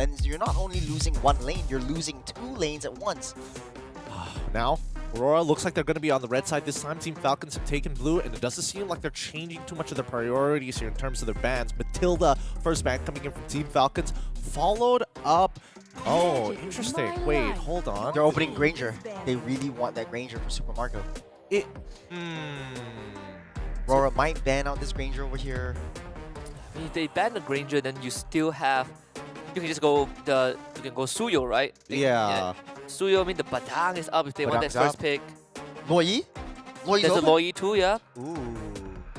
and you're not only losing one lane, you're losing 2 lanes at once. Now, Aurora looks like they're going to be on the red side this time. Team Falcons have taken blue, and it doesn't seem like they're changing too much of their priorities here in terms of their bans. Matilda, first ban coming in from Team Falcons, followed up. Oh, interesting. Wait, hold on. They're opening Granger. They really want that Granger for Super Mario. Rora might ban out this Granger over here. If they ban the Granger, then you still have... You can just go you can go Suyo, right? Yeah. Suyo, I mean the Badang is up if they want that Badang's first pick. Loi? Loi's There's a open? Loi too, yeah. Ooh.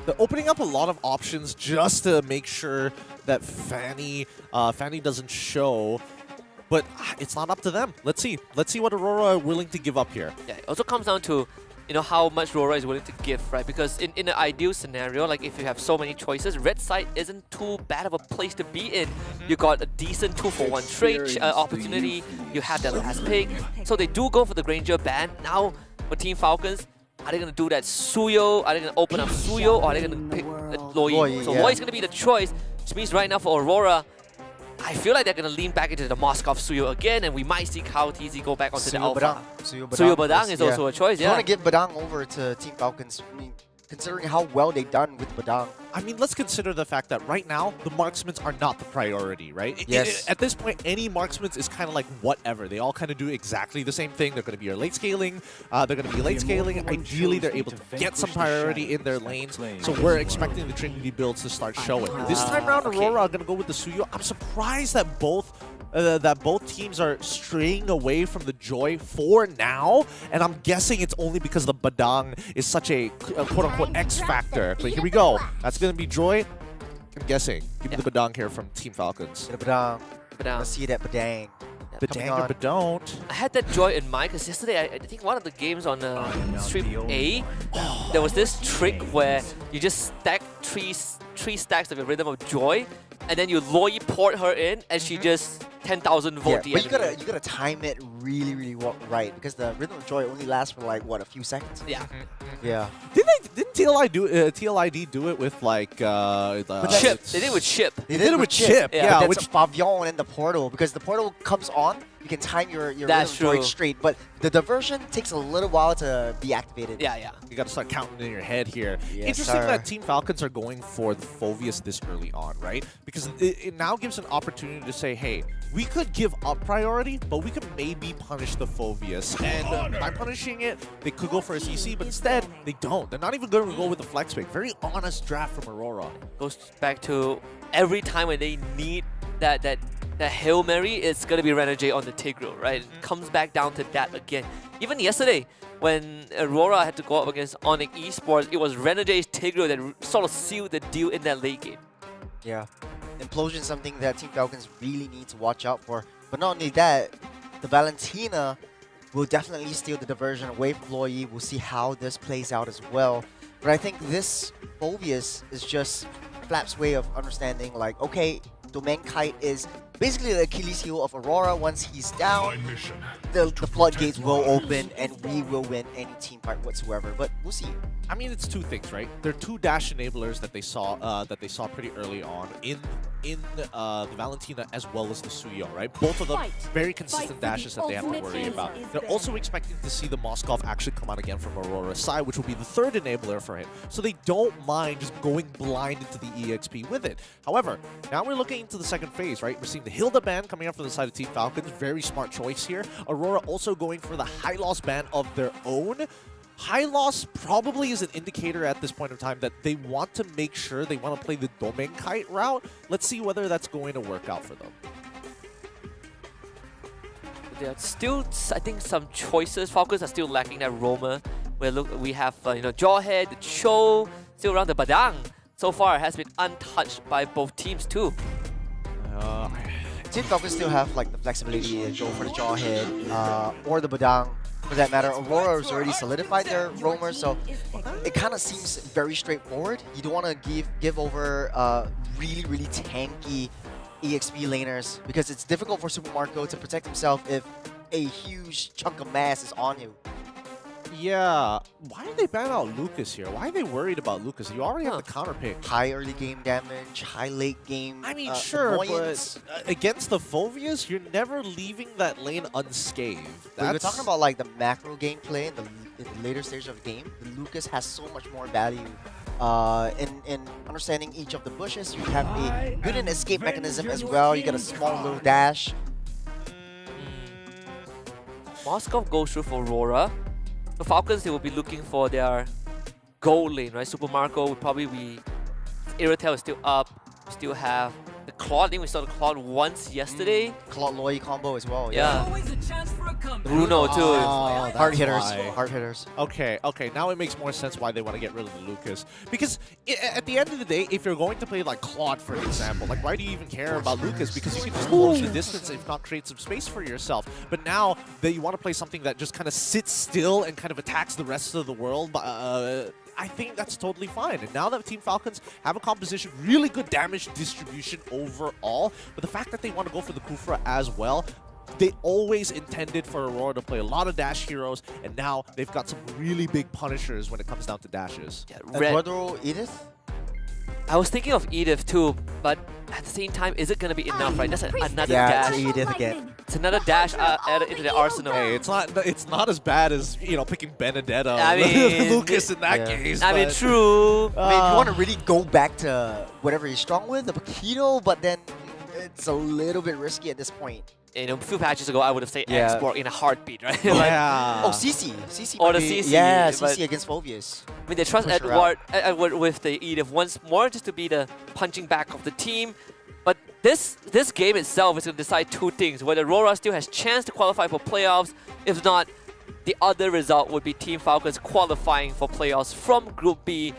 They're opening up a lot of options just to make sure that Fanny doesn't show. But it's not up to them. Let's see. Let's see what Aurora are willing to give up here. Yeah, it also comes down to how much RORA is willing to give, right? Because in an ideal scenario, like if you have so many choices, red side isn't too bad of a place to be in. You got a decent 2-for-1 trade opportunity. You have that last pick. So they do go for the Granger ban. Now, for Team Falcons, are they going to do that Suyo? Are they going to open up Suyo? Or are they going to pick Loi? So Loi is going to be the choice, which means right now for Aurora, I feel like they're going to lean back into the Moskov Suyo again, and we might see Kao TZ go back onto the Alpha. Suyo Badang is also a choice, You want to get Badang over to Team Falcons, I mean, considering how well they've done with Badang. I mean, let's consider the fact that right now, the marksmen are not the priority, right? Yes. At this point, any marksman is kind of like whatever. They all kind of do exactly the same thing. They're going to be your late scaling. They're going to be late scaling. Ideally, they're able to get some priority in their lanes. So we're expecting the Trinity builds to start showing. This time around, Aurora are going to go with the Suyo. I'm surprised that both teams are straying away from the Joy for now, and I'm guessing it's only because the Badang is such a quote-unquote X factor. But here we go. That's going to be Joy. I'm guessing. Give me the Badang here from Team Falcons. Badang. Let's see that Badang. Badang or Badon't. I had that Joy in mind because yesterday, I think one of the games on Stream A, there was this trick where you just stack three stacks of your Rhythm of Joy, and then you Loi port her in, and she just 10,000 volt the but enemy. you gotta time it really right, because the Rhythm of Joy only lasts for like what, a few seconds. Yeah. Yeah. Didn't TLID do it with like Chip. They did it with Chip. They did it with Chip. Yeah. Yeah, But which that's Pavillon and the portal, because the portal comes on, you can time your Rhythm of Joy true. straight, but the diversion takes a little while to be activated. Yeah. you got to start counting in your head here. Yes, Interesting sir. that Team Falcons are going for the Phoveus this early on, right? Because it now gives an opportunity to say, hey, we could give up priority, but we could maybe punish the Phoveus. And by punishing it, they could go for a CC, but instead, they don't. They're not even going to go with the flex pick. Very honest draft from Aurora. Goes back to every time when they need that Hail Mary, it's going to be Renegade on the Tigreal, right? It comes back down to that again. Even yesterday, when Aurora had to go up against Onyx Esports, it was Renegade's Tigreal that sort of sealed the deal in that late game. Yeah. Implosion is something that Team Falcons really need to watch out for. But not only that, the Valentina will definitely steal the diversion away from Loi. We'll see how this plays out as well. But I think this Phoveus is just Flap's way of understanding, like, okay, Domain Kite is basically the Achilles heel of Aurora. Once he's down, the floodgates will open and we will win any team fight whatsoever. But we'll see. I mean, it's two things, right? There are two dash enablers that they saw pretty early on in the Valentina as well as the Suyo, right? Both of them very consistent dashes that they have to worry about. They're also expecting to see the Moskov actually come out again from Aurora's side, which will be the third enabler for him. So they don't mind just going blind into the EXP with it. However, now we're looking into the second phase, right? We're seeing the Hilda ban coming out from the side of Team Falcons. Very smart choice here. Aurora also going for the high loss ban of their own. High loss probably is an indicator at this point in time that they want to make sure they want to play the Domain Kite route. Let's see whether that's going to work out for them. There are still, I think, some choices. Falcons are still lacking that roamer. Where we have, Jawhead, the Cho, still around the Badang. So far, it has been untouched by both teams too. Team Falcons still have like the flexibility to go for the Jawhead or the Badang. For that matter, Aurora has already solidified their roamer, so it kind of seems very straightforward. You don't want to give over really tanky EXP laners, because it's difficult for Super Marco to protect himself if a huge chunk of mass is on you. Yeah. Why did they ban out Lucas here? Why are they worried about Lucas? You already have the counter pick. High early game damage, high late game. I mean, sure, annoyance. but against the Phovias, you're never leaving that lane unscathed. But you're talking about like the macro gameplay in the later stage of the game. The Lucas has so much more value in understanding each of the bushes. You have a good and escape mechanism as well. You get a small little dash. Moskov goes through for RORA. The Falcons, they will be looking for their gold lane, right? Super Marco will probably be... Irritel is still up. We still have the Claude. I think we saw the Claude once yesterday. Claude Loy combo as well. Yeah. Always a chance for a comeback. Bruno too. Oh, Hard that's hitters. why. Hard hitters. Okay, now it makes more sense why they want to get rid of the Lucas. Because at the end of the day, if you're going to play like Claude, for example, like why do you even care about Lucas? Because you can just close the distance, if not create some space for yourself. But now that you want to play something that just kind of sits still and kind of attacks the rest of the world, I think that's totally fine. And now that Team Falcons have a composition, really good damage distribution overall, but the fact that they want to go for the Kufra as well, they always intended for Aurora to play a lot of dash heroes, and now they've got some really big punishers when it comes down to dashes. Yeah, Eduardo, Edith? I was thinking of Edith too, but at the same time, is it going to be enough, right? That's another Yeah, dash. it's Edith again. It's another dash added into the arsenal. Hey, it's not as bad as, you know, picking Benedetta I or mean, Lucas in that yeah. case. I mean, but- true. I mean, if you want to really go back to whatever you're strong with, the Paquito, but then it's a little bit risky at this point. You know, a few patches ago, I would have said Yeah. export in a heartbeat, right? Yeah. Oh, CC. CC. Or might the be- CC, Yeah, but- CC against Phobius. I mean, they trust Push her Edward with the Edith once more just to be the punching back of the team. But this game itself is going to decide two things. Whether RORA still has chance to qualify for playoffs. If not, the other result would be Team Falcons qualifying for playoffs from Group B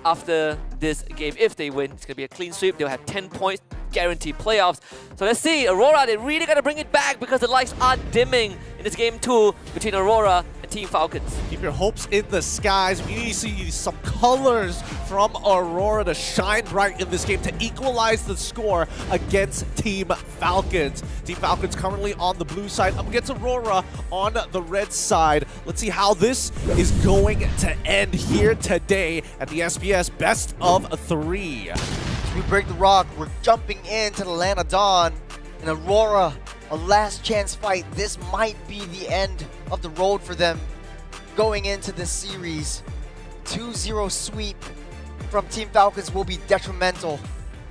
after this game. If they win, it's going to be a clean sweep. They'll have 10 points, guaranteed playoffs. So let's see. Aurora, they really got to bring it back because the lights are dimming in this game 2 between Aurora and Team Falcons. Keep your hopes in the skies. We need to see some colors from Aurora to shine bright in this game to equalize the score against Team Falcons. Team Falcons currently on the blue side up against Aurora on the red side. Let's see how this is going to end here today at the SPS Best of 3. We break the rock. We're jumping into the land of dawn. And Aurora, a last chance fight. This might be the end of the road for them going into this series. 2-0 sweep from Team Falcons will be detrimental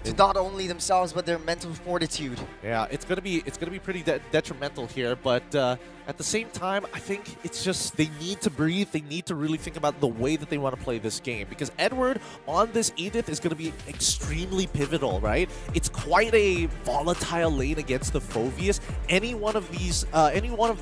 to not only themselves but their mental fortitude. Yeah, it's gonna be pretty detrimental here, but at the same time, I think it's just they need to breathe. They need to really think about the way that they want to play this game, because Edward on this Edith is gonna be extremely pivotal, right? It's quite a volatile lane against the Phovius. Any one of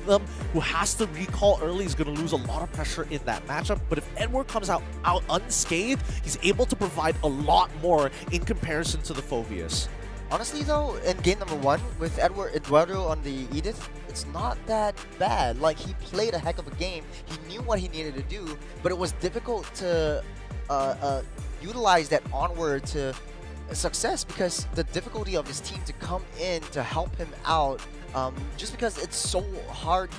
them who has to recall early is gonna lose a lot of pressure in that matchup. But if Edward comes out unscathed, he's able to provide a lot more in comparison to the Phovius. Honestly though, in game number 1 with Eduardo on the Edith, it's not that bad. Like, he played a heck of a game. He knew what he needed to do, but it was difficult to utilize that onward to success because the difficulty of his team to come in to help him out, just because it's so hard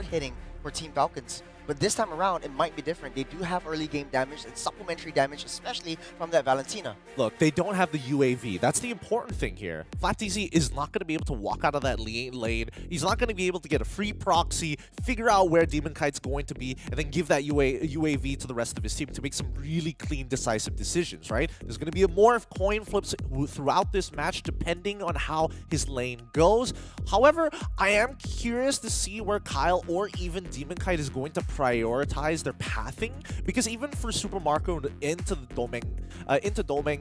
hitting for Team Falcons. But this time around, it might be different. They do have early game damage and supplementary damage, especially from that Valentina. Look, they don't have the UAV. That's the important thing here. FlatTZ is not going to be able to walk out of that lane. He's not going to be able to get a free proxy, figure out where Demon Kite's going to be, and then give that UAV to the rest of his team to make some really clean, decisive decisions, right? There's going to be more of coin flips throughout this match, depending on how his lane goes. However, I am curious to see where Kyle or even Demon Kite is going to prioritize their pathing, because even for Super Marco into Domeng,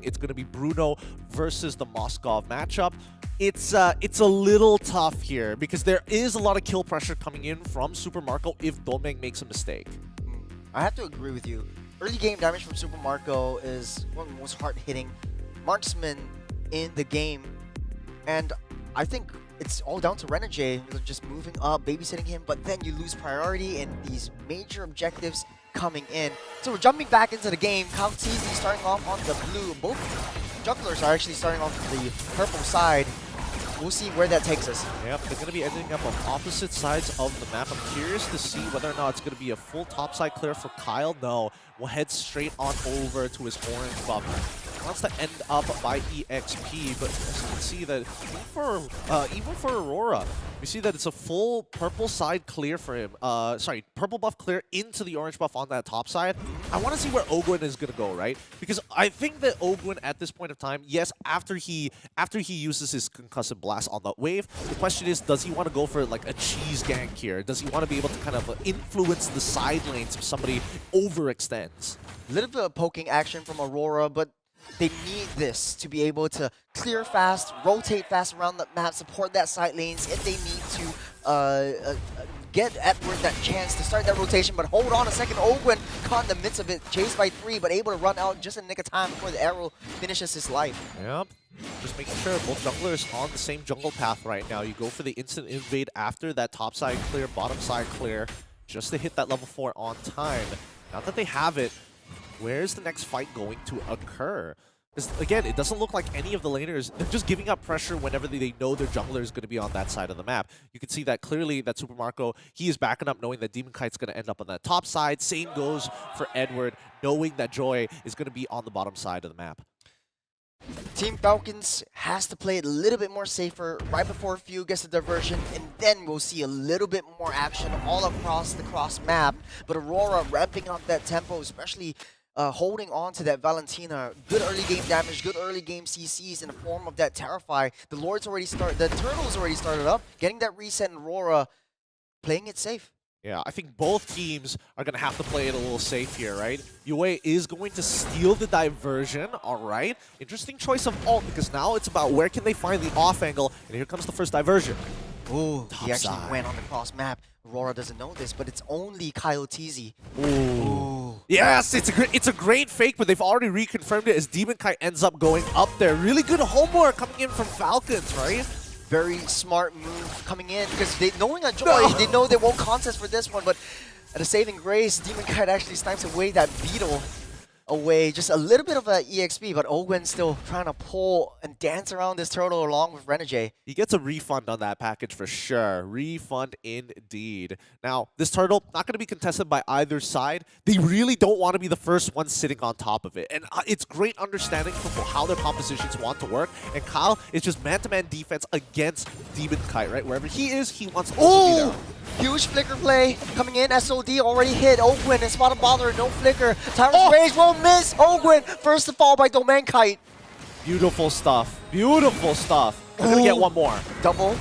it's going to be Bruno versus the Moskov matchup. It's a little tough here because there is a lot of kill pressure coming in from Super Marco if Domeng makes a mistake. I have to agree with you. Early game damage from Super Marco is one of the most hard-hitting marksmen in the game, and I think it's all down to Renegade, just moving up, babysitting him, but then you lose priority in these major objectives coming in. So we're jumping back into the game. Kyle TZ starting off on the blue. Both jugglers are actually starting off the purple side. we'll see where that takes us. Yep, they're going to be ending up on opposite sides of the map. I'm curious to see whether or not it's going to be a full topside clear for Kyle. No, we'll head straight on over to his orange buff. He wants to end up by EXP, but as you can see that even for Aurora, we see that it's a full purple side clear for him. Sorry, purple buff clear into the orange buff on that top side. I want to see where Ogwin is going to go, right? Because I think that Ogwin at this point of time, yes, after he uses his concussive blast on that wave, the question is, does he want to go for like a cheese gank here? Does he want to be able to kind of influence the side lanes if somebody overextends? A little bit of poking action from Aurora, but they need this to be able to clear fast, rotate fast around the map, support that side lanes if they need to get Edward that chance to start that rotation. But hold on a second, Ogwin caught in the midst of it, chased by 3, but able to run out just in the nick of time before the arrow finishes his life. Yep. Just making sure both junglers on the same jungle path right now. You go for the instant invade after that top side clear, bottom side clear, just to hit that level 4 on time. Now that they have it, where's the next fight going to occur? Because, again, it doesn't look like any of the laners, they're just giving up pressure whenever they know their jungler is going to be on that side of the map. You can see that clearly that Super Marco, he is backing up knowing that Demon Kite's going to end up on that top side. Same goes for Edward, knowing that Joy is going to be on the bottom side of the map. Team Falcons has to play it a little bit more safer right before Few gets the diversion, and then we'll see a little bit more action all across the cross map. But Aurora ramping up that tempo, especially holding on to that Valentina. Good early game damage, good early game CCs in the form of that Terrify. The Lord's already started, the Turtles already started up, getting that reset, and Aurora playing it safe. Yeah, I think both teams are going to have to play it a little safe here, right? Yue is going to steal the diversion, all right? Interesting choice of ult, because now it's about where can they find the off angle, and here comes the first diversion. Ooh, Top he actually side. went on the cross map. Aurora doesn't know this, but it's only Kyle TZ. Ooh. Yes, it's a great fake, but they've already reconfirmed it as Demon Kite ends up going up there. Really good homework coming in from Falcons, right? Very smart move coming in, because knowing a Joy, they know they won't contest for this one, but at a saving grace, Demon Kite actually snipes away that Beetle away. Just a little bit of an EXP, but Ogwin still trying to pull and dance around this turtle along with Renegade. He gets a refund on that package for sure. Refund indeed. Now, this turtle, not going to be contested by either side. They really don't want to be the first one sitting on top of it. And it's great understanding from how their compositions want to work. And Kyle is just man-to-man defense against Demon Kite, right? Wherever he is, he wants to also be there. Huge flicker play coming in. SOD already hit Ogwin and Spot of Bother, no flicker. Tyrant's Rage won't miss. Ogwin first to fall by Domain Kite. Beautiful stuff. Beautiful stuff. We're going to get one more. Double.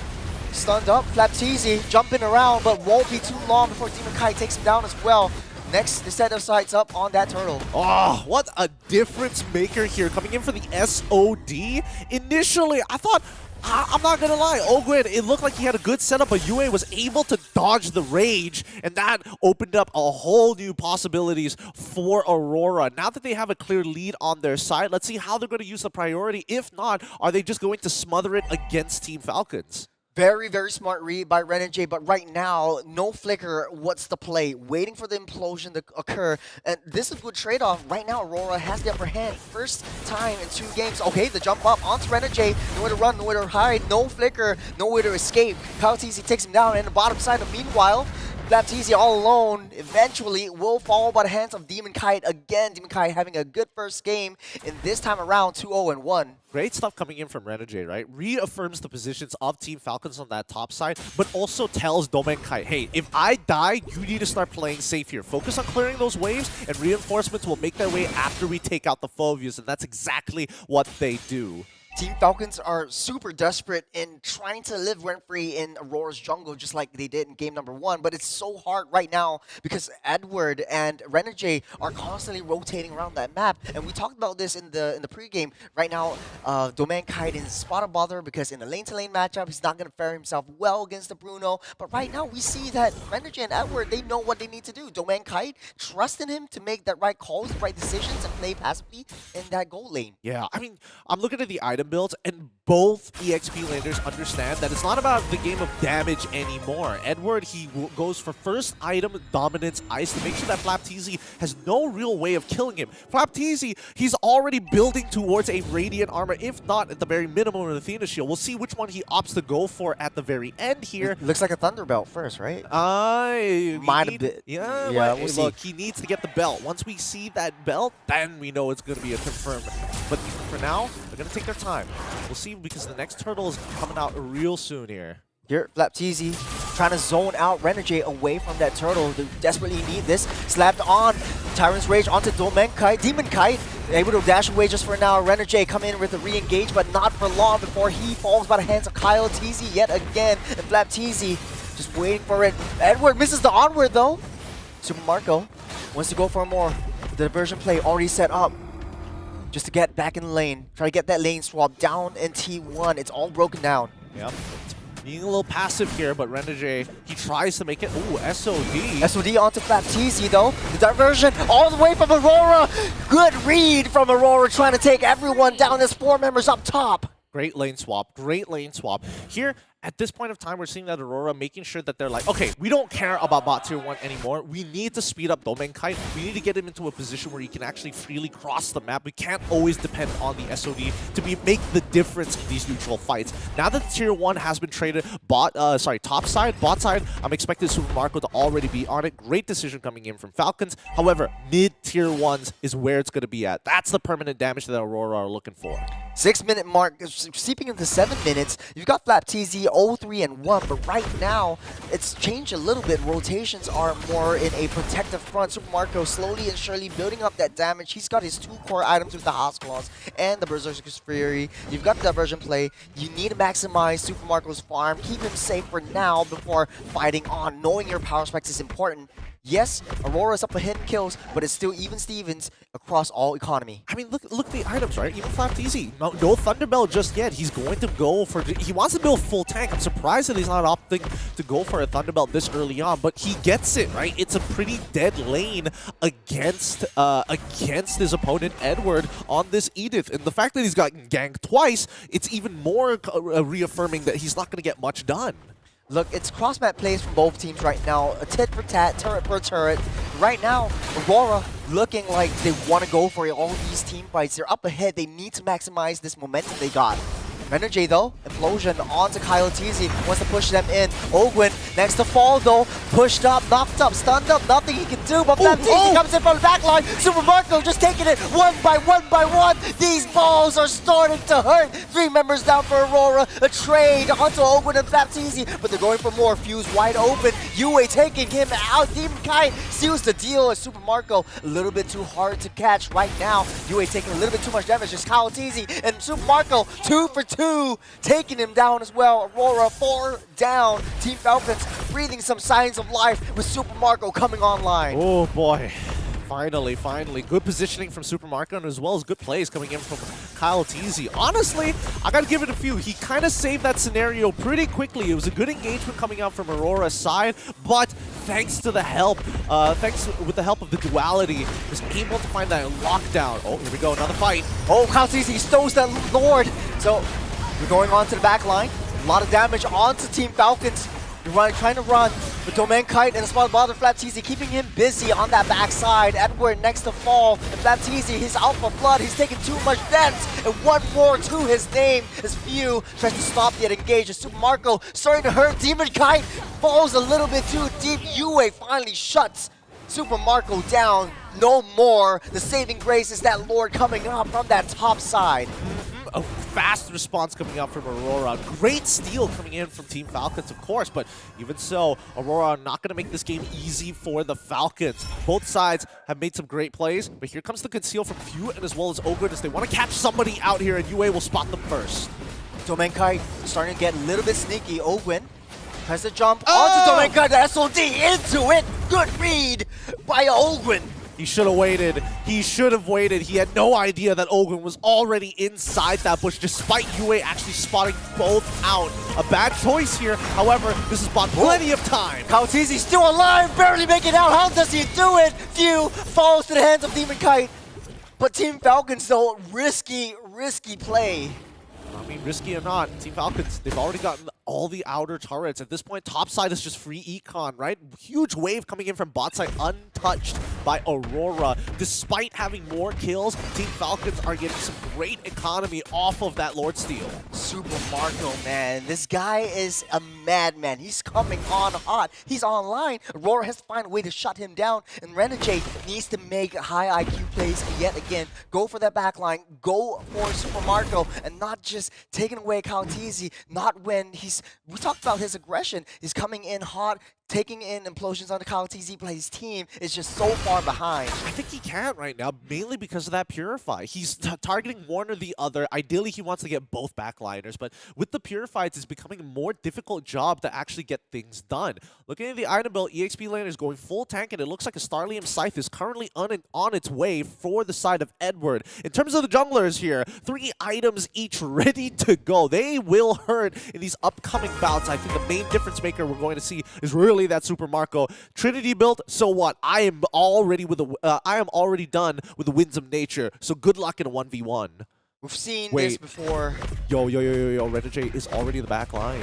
Stunned up. Flap Teasy jumping around, but won't be too long before Demon Kite takes him down as well. Next, the set of sights up on that turtle. Oh, what a difference maker here. Coming in for the SOD. Initially, I thought, I'm not going to lie, Ogwin, it looked like he had a good setup, but Yue was able to dodge the rage, and that opened up a whole new possibilities for Aurora. Now that they have a clear lead on their side, let's see how they're going to use the priority. If not, are they just going to smother it against Team Falcons? Very, very smart read by Renegade, but right now, no flicker. What's the play? Waiting for the implosion to occur. And this is a good trade-off. Right now, Aurora has the upper hand. First time in 2 games. Okay, the jump up onto Renegade. Nowhere to run, nowhere to hide. No flicker, nowhere to escape. Kyle TZ takes him down, and the bottom side. Meanwhile, Flap TZ all alone eventually will fall by the hands of Demon Kite again. Demon Kite having a good first game, and this time around 2-0-1. Great stuff coming in from Renegade, right? Reaffirms the positions of Team Falcons on that top side, but also tells Domain Kite, hey, if I die, you need to start playing safe here. Focus on clearing those waves, and reinforcements will make their way after we take out the Phobias, and that's exactly what they do. Team Falcons are super desperate in trying to live rent-free in Aurora's jungle, just like they did in game number 1. But it's so hard right now because Edward and Renegade are constantly rotating around that map. And we talked about this in the pregame. Right now, Domain Kite is Spot of Bother because in a lane-to-lane matchup, he's not going to fare himself well against the Bruno. But right now, we see that Renegade and Edward, they know what they need to do. Domain Kite, trusting him to make the right calls, the right decisions, and play passively in that goal lane. Yeah, I mean, I'm looking at the item builds, and both EXP laners understand that it's not about the game of damage anymore. Edward, he goes for first item dominance ice to make sure that Flapteezy has no real way of killing him. Flapteezy, he's already building towards a Radiant armor, if not at the very minimum an Athena shield. We'll see which one he opts to go for at the very end here. It looks like a Thunderbelt first, right? Might have been. Yeah, we'll see. Look, he needs to get the belt. Once we see that belt, then we know it's going to be a confirmed. But for now, they're going to take their time. We'll see, because the next turtle is coming out real soon here. Here, Flapteezy trying to zone out Renegade away from that turtle. They desperately need this. Slapped on Tyrant's Rage onto Demon Kite, able to dash away just for now. Renegade come in with a re-engage, but not for long before he falls by the hands of Kyle Teasy yet again. And Flapteezy just waiting for it. Edward misses the onward though. Super Marco wants to go for more. The diversion play already set up. Just to get back in the lane. Try to get that lane swap down in T1. It's all broken down. Yep. Being a little passive here, but Renegade, he tries to make it. Ooh, SOD. SOD onto Flapteezy though. The diversion all the way from Aurora. Good read from Aurora, trying to take everyone down. There's 4 members up top. Great lane swap. Great lane swap. Here, at this point of time, we're seeing that Aurora making sure that they're like, okay, we don't care about bot tier 1 anymore. We need to speed up Domain Kite. We need to get him into a position where he can actually freely cross the map. We can't always depend on the SOD to make the difference in these neutral fights. Now that tier 1 has been traded, top side, bot side, I'm expecting Super Marco to already be on it. Great decision coming in from Falcons. However, mid tier 1s is where it's going to be at. That's the permanent damage that Aurora are looking for. 6-minute mark, seeping into 7 minutes. You've got Flapteezy 0-3-1, but right now it's changed a little bit. Rotations are more in a protective front. Super Marco slowly and surely building up that damage. He's got his 2 core items with the House Claws and the Berserker's Fury. You've got the diversion play. You need to maximize Super Marco's farm. Keep him safe for now before fighting on. Knowing your power specs is important. Yes, Aurora's up ahead in kills, but it's still even Stevens across all economy. I mean, look at the items, right? Even Flapteezy, no Thunderbelt just yet. He's going to go for, he wants to build full tank. I'm surprised that he's not opting to go for a Thunderbelt this early on, but he gets it, right? It's a pretty dead lane against his opponent Edward on this Edith, and the fact that he's gotten ganked twice, it's even more reaffirming that he's not going to get much done. Look, it's cross-map plays from both teams right now. A tit for tat, turret per turret. Right now, Aurora looking like they want to go for all these team fights. They're up ahead. They need to maximize this momentum they got. Renegade though, Implosion onto Kyle Teasy, wants to push them in. Ogwin next to fall though, pushed up, knocked up, stunned up, nothing he can do, but Flapteezy comes in from the back line. Super Marco just taking it one by one. These balls are starting to hurt. 3 members down for Aurora, a trade onto Ogwin and Flapteezy, but they're going for more. Fuse wide open, Yue taking him out. Demon Kite seals the deal as Super Marco a little bit too hard to catch right now. Yue taking a little bit too much damage, just Kyle Teasy and Super Marco 2 for 2. Taking him down as well. Aurora 4 down. Team Falcons breathing some signs of life with Super Marco coming online. Oh boy. Finally. Good positioning from Super Marco, and as well as good plays coming in from Kyle Teasy. Honestly, I gotta give it a few. He kind of saved that scenario pretty quickly. It was a good engagement coming out from Aurora's side, but thanks to the help, with the help of the duality, was able to find that lockdown. Oh, here we go, another fight. Oh, Kyle Teasy stows that Lord. So we're going on to the back line. A lot of damage onto Team Falcons. You're trying to run with Domain Kite and a spot bother Flapteezy, keeping him busy on that backside. Edward next to fall, and Flapteezy, his alpha blood, he's taking too much damage, and 1 more to his name. As Few tries to stop the engage, as Super Marco starting to hurt. Demon Kite falls a little bit too deep. Yue finally shuts Super Marco down. No more. The saving grace is that Lord coming up from that top side. A fast response coming out from Aurora. Great steal coming in from Team Falcons, of course, but even so, Aurora are not going to make this game easy for the Falcons. Both sides have made some great plays, but here comes the conceal from Few and as well as Ogre as they want to catch somebody out here, and UA will spot them first. Domain Kite starting to get a little bit sneaky. Ogwin tries to jump onto Domain Kite, the SOD into it. Good read by Ogwin. He should have waited. He should have waited. He had no idea that Ogwin was already inside that bush, despite Yue actually spotting both out. A bad choice here. However, this has bought plenty of time. Kyle Teasy still alive, barely making out. How does he do it? Few falls to the hands of Demon Kite. But Team Falcons, though, risky play. mean, risky or not, Team Falcons, they've already gotten all the outer turrets. At this point, top side is just free econ, right? Huge wave coming in from bot side, untouched by Aurora. Despite having more kills, Team Falcons are getting some great economy off of that Lord Steal. Super Marco, man. This guy is a madman. He's coming on hot. He's online. Aurora has to find a way to shut him down, and Renegade needs to make high IQ plays yet again. Go for that backline. Go for Super Marco, and not just taking away Kaltizi. Not when he's... We talked about his aggression. He's coming in hot, taking in implosions on the Kaltizi, but his team is just so far behind. I think he can't right now, mainly because of that Purify. He's targeting one or the other. Ideally, he wants to get both backliners, but with the Purifies, it's becoming a more difficult job to actually get things done. Looking at the item build, EXP laner is going full tank, and it looks like a Starlium Scythe is currently on its way for the side of Edward. In terms of the junglers here, 3 items each ready to go. They will hurt in these upcoming bouts. I think the main difference maker we're going to see is really that Super Marco Trinity build. So what? I am already done with the winds of nature. So good luck in a 1v1. We've seen this before. Yo, Renegade is already in the back line.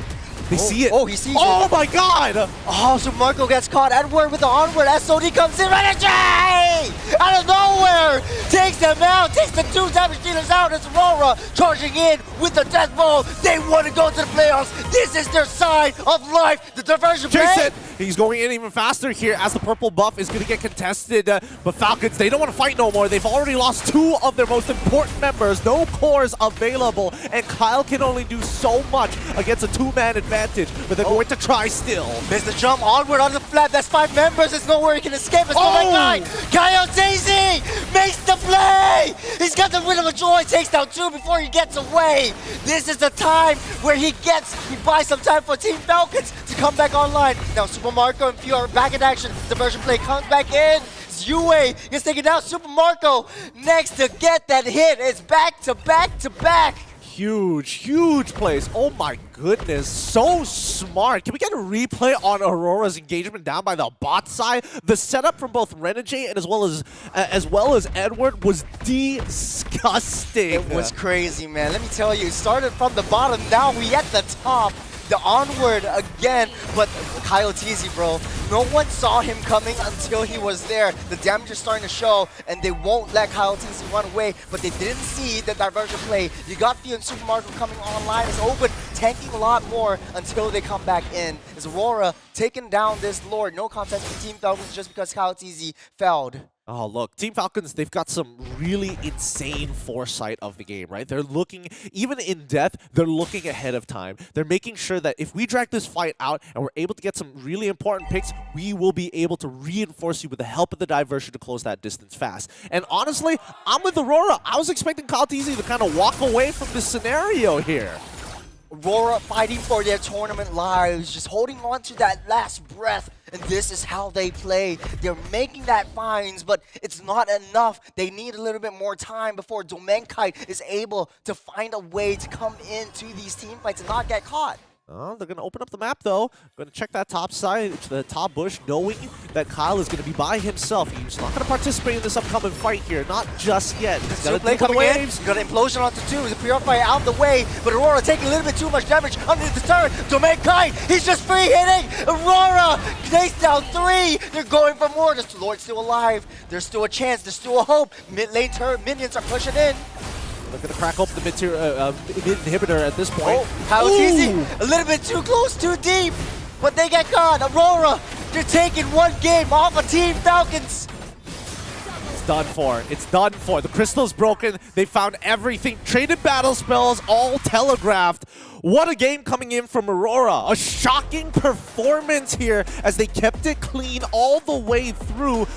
They see it. Oh, he sees it. Oh my god! Oh, so Marco gets caught. Edward with the onward. SOD comes in. Renegade! Out of nowhere! Takes them out. Takes the 2 damage dealers out. It's Aurora charging in with the death ball. They want to go to the playoffs. This is their sign of life. The diversion Chase play. it! He's going in even faster here as the purple buff is going to get contested. But Falcons, they don't want to fight no more. They've already lost 2 of their most important members. No cores available. And Kyle can only do so much against a 2-man advantage. But they're going to try still. Missed the jump onward on the flat. That's 5 members. There's nowhere he can escape. It's my guy. Kyle Daisy makes the play. He's got the Rhythm of Joy. Takes down 2 before he gets away. This is the time where he buys some time for Team Falcons to come back online. Now Super Marco and Few are back in action. Diversion play comes back in. Yue gets taken down. Super Marco next to get that hit. It's back to back to back. Huge plays. Oh my goodness, so smart. Can we get a replay on Aurora's engagement down by the bot side? The setup from both Renegade and as well as Edward was disgusting. It was crazy, man. Let me tell you, it started from the bottom, now we at the top. The onward again, but Kyle Teasy, bro, no one saw him coming until he was there. The damage is starting to show, and they won't let Kyle Teasy run away, but they didn't see the diversion play. You got Few and Super Marco coming online. It's open, tanking a lot more until they come back in. It's Aurora taking down this Lord. No contest for Team Falcons just because Kyle Teasy failed. Oh, look, Team Falcons, they've got some really insane foresight of the game, right? They're looking, even in death, they're looking ahead of time. They're making sure that if we drag this fight out and we're able to get some really important picks, we will be able to reinforce you with the help of the diversion to close that distance fast. And honestly, I'm with Aurora. I was expecting Kaltizi to kind of walk away from this scenario here. Aurora fighting for their tournament lives, just holding on to that last breath. And this is how they play. They're making that finds, but it's not enough. They need a little bit more time before Domenkite is able to find a way to come into these team fights and not get caught. Oh, they're going to open up the map, though. Going to check that top side, the top bush, knowing that Kyle is going to be by himself. He's not going to participate in this upcoming fight here. Not just yet. He's got to play coming in. Got an implosion onto 2. The Purify out the way, but Aurora taking a little bit too much damage underneath the turret. Domenkite, he's just free hitting. Aurora takes down 3. They're going for more. The Lord's still alive. There's still a chance. There's still a hope. Mid lane turret minions are pushing in. They're going to crack open the mid inhibitor at this point. Oh, how easy. A little bit too close, too deep. But they get caught. Aurora, they're taking 1 game off of Team Falcons. It's done for. It's done for. The crystal's broken. They found everything. Traded battle spells, all telegraphed. What a game coming in from Aurora. A shocking performance here as they kept it clean all the way through.